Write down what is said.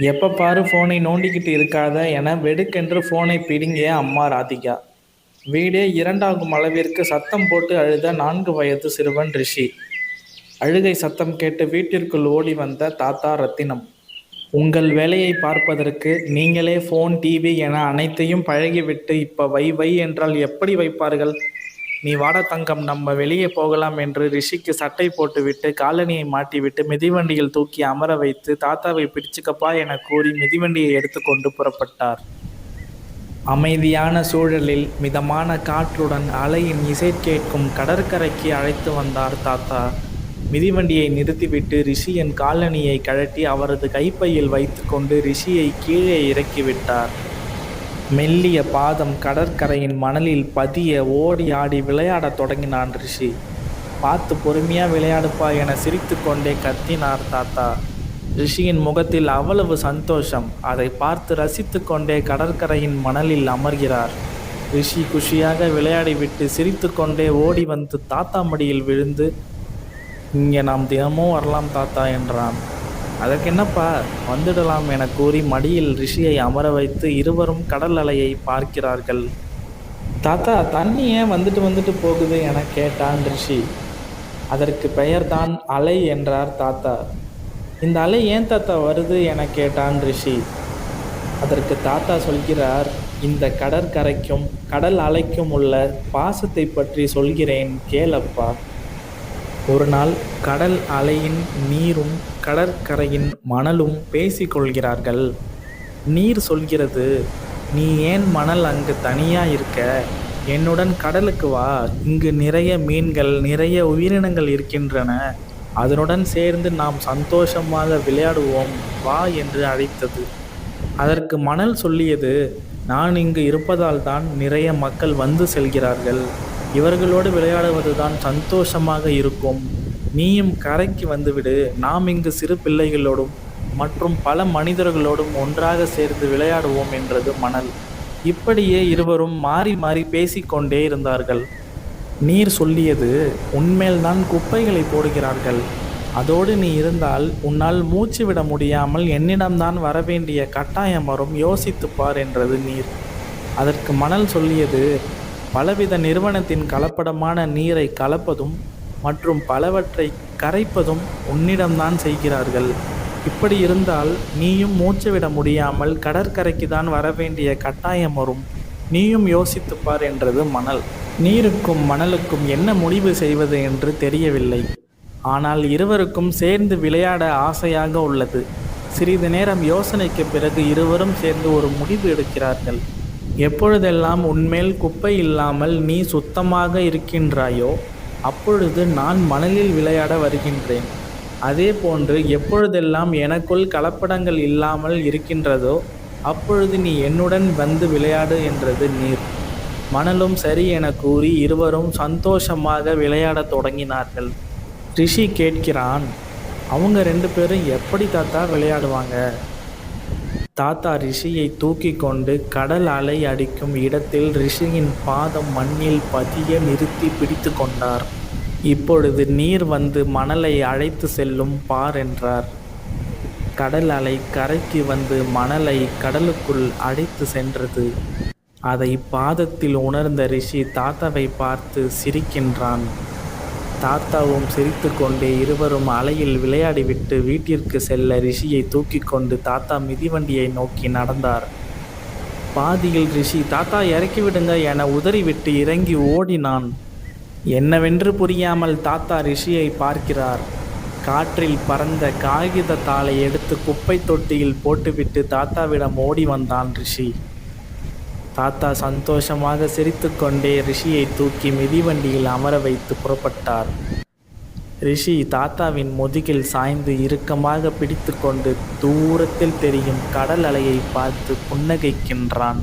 எப்போ பாரு ஃபோனை நோண்டிக்கிட்டு இருக்காத என வெடுக்கென்று ஃபோனை பிடுங்கிய அம்மா ராதிகா. வீடே இரண்டாகும் அளவிற்கு சத்தம் போட்டு அழுத 4 வயது சிறுவன் ரிஷி. அழுகை சத்தம் கேட்டு வீட்டிற்குள் ஓடி வந்த தாத்தா ரத்தினம். உங்கள் வேலையை பார்ப்பதற்கு நீங்களே ஃபோன் டிவி என அனைத்தையும் பழகிவிட்டு இப்ப வை வை என்றால் எப்படி வைப்பார்கள்? நீ வாடா தங்கம், நம்ம வெளியே போகலாம் என்று ரிஷிக்கு சட்டை போட்டுவிட்டு காலணியை மாட்டிவிட்டு மிதிவண்டியில் தூக்கி அமர வைத்து தாத்தாவை பிடிச்சுக்கப்பா என கூறி மிதிவண்டியை எடுத்துக்கொண்டு புறப்பட்டார். அமைதியான சூழலில் மிதமான காற்றுடன் அலையின் இசை கேட்கும் கடற்கரைக்கு அழைத்து வந்தார் தாத்தா. மிதிவண்டியை நிறுத்திவிட்டு ரிஷியின் காலணியை கழட்டி அவரது கைப்பையில் வைத்துக்கொண்டு ரிஷியை கீழே இறக்கிவிட்டார். மெல்லிய பாதம் கடற்கரையின் மணலில் பதிய ஓடி ஆடி விளையாடத் தொடங்கினான் ரிஷி. பார்த்து பொறுமையா விளையாடுப்பா என சிரித்து கொண்டே கத்தினார் தாத்தா. ரிஷியின் முகத்தில் அவ்வளவு சந்தோஷம். அதை பார்த்து ரசித்து கொண்டே கடற்கரையின் மணலில் அமர்கிறார். ரிஷி குஷியாக விளையாடிவிட்டு சிரித்து கொண்டே ஓடி வந்து தாத்தா மடியில் விழுந்து, இங்கே நாம் தினமும் வரலாம் தாத்தா என்றான். அதற்கு என்னப்பா, வந்துடலாம் என கூறி மடியில் ரிஷியை அமர வைத்து இருவரும் கடல் அலையை பார்க்கிறார்கள். தாத்தா, தண்ணி ஏன் வந்துட்டு வந்துட்டு போகுது என கேட்டான் ரிஷி. அதற்கு பெயர்தான் அலை என்றார் தாத்தா. இந்த அலை ஏன் தாத்தா வருது என கேட்டான் ரிஷி. அதற்கு தாத்தா சொல்கிறார், இந்த கடற்கரைக்கும் கடல் அலைக்கும் உள்ள பாசத்தை பற்றி சொல்கிறேன் கேளப்பா. ஒரு நாள் கடல் அலையின் நீரும் கடற்கரையின் மணலும் பேசிக்கொள்கிறார்கள். நீர் சொல்கிறது, நீ ஏன் மணல் அங்கு தனியா இருக்க? என்னுடன் கடலுக்கு வா, இங்கு நிறைய மீன்கள் நிறைய உயிரினங்கள் இருக்கின்றன, அதனுடன் சேர்ந்து நாம் சந்தோஷமாக விளையாடுவோம் வா என்று அழைத்தது. அதற்கு மணல் சொல்லியது, நான் இங்கு இருப்பதால் தான் நிறைய மக்கள் வந்து செல்கிறார்கள், இவர்களோடு விளையாடுவதுதான் சந்தோஷமாக இருக்கும், நீயும் கரைக்கு வந்துவிடு, நாம் இங்கு சிறு பிள்ளைகளோடும் மற்றும் பல மனிதர்களோடும் ஒன்றாக சேர்ந்து விளையாடுவோம் என்றது மணல். இப்படியே இருவரும் மாறி மாறி பேசிக்கொண்டே இருந்தார்கள். நீர் சொல்லியது, உன்மேல்தான் குப்பைகளை போடுகிறார்கள், அதோடு நீ இருந்தால் உன்னால் மூச்சு விட முடியாமல் என்னிடம்தான் வரவேண்டிய கட்டாயம் வரும், யோசித்துப்பார் என்றது நீர். அதற்கு மணல் சொல்லியது, பலவித நிறுவனத்தின் கலப்படமான நீரை கலப்பதும் மற்றும் பலவற்றை கரைப்பதும் உன்னிடம்தான் செய்கிறார்கள், இப்படி இருந்தால் நீயும் மூச்சு விட முடியாமல் கடற்கரைக்கு தான் வரவேண்டிய கட்டாயம் வரும், நீயும் யோசித்துப்பார் என்றது மணல். நீருக்கும் மணலுக்கும் என்ன முடிவு செய்வது என்று தெரியவில்லை. ஆனால் இருவருக்கும் சேர்ந்து விளையாட ஆசையாக உள்ளது. சிறிது நேரம் யோசனைக்கு பிறகு இருவரும் சேர்ந்து ஒரு முடிவு எடுக்கிறார்கள். எப்பொழுதெல்லாம் உன்மேல் குப்பை இல்லாமல் நீ சுத்தமாக இருக்கின்றாயோ அப்பொழுது நான் மணலில் விளையாட வருகின்றேன். அதே போன்று எப்பொழுதெல்லாம் எனக்குள் கலப்படங்கள் இல்லாமல் இருக்கின்றதோ அப்பொழுது நீ என்னுடன் வந்து விளையாடு என்றது நீர். மணலும் சரி என கூறி இருவரும் சந்தோஷமாக விளையாடத் தொடங்கினார்கள். ரிஷி கேட்கிறான், அவங்க 2 பேரும் எப்படி தாத்தா விளையாடுவாங்க? தாத்தா ரிஷியை தூக்கி கொண்டு கடல் அலை அடிக்கும் இடத்தில் ரிஷியின் பாதம் மண்ணில் பதிய நிறுத்தி பிடித்து கொண்டார். இப்பொழுது நீர் வந்து மணலை அழைத்து செல்லும் பார் என்றார். கடல் அலை கரைக்கு வந்து மணலை கடலுக்குள் அழைத்து சென்றது. அதை பாதத்தில் உணர்ந்த ரிஷி தாத்தாவை பார்த்து சிரிக்கின்றான். தாத்தாவும் சிரித்து கொண்டே இருவரும் அலையில் விளையாடிவிட்டு வீட்டிற்கு செல்ல ரிஷியை தூக்கி கொண்டு தாத்தா மிதிவண்டியை நோக்கி நடந்தார். பாதியில் ரிஷி, தாத்தா இறக்கிவிடுங்க என உதறிவிட்டு இறங்கி ஓடினான். என்னவென்று புரியாமல் தாத்தா ரிஷியை பார்க்கிறார். காற்றில் பறந்த காகித தாளை எடுத்து குப்பை தொட்டியில் போட்டுவிட்டு தாத்தாவிடம் ஓடி வந்தான் ரிஷி. தாத்தா சந்தோஷமாக சிரித்து கொண்டே ரிஷியை தூக்கி மிதிவண்டியில் அமர வைத்து புறப்பட்டார். ரிஷி தாத்தாவின் முதுகில் சாய்ந்து இறுக்கமாக பிடித்து கொண்டு தூரத்தில் தெரியும் கடல் அலையை பார்த்து புன்னகைக்கின்றான்.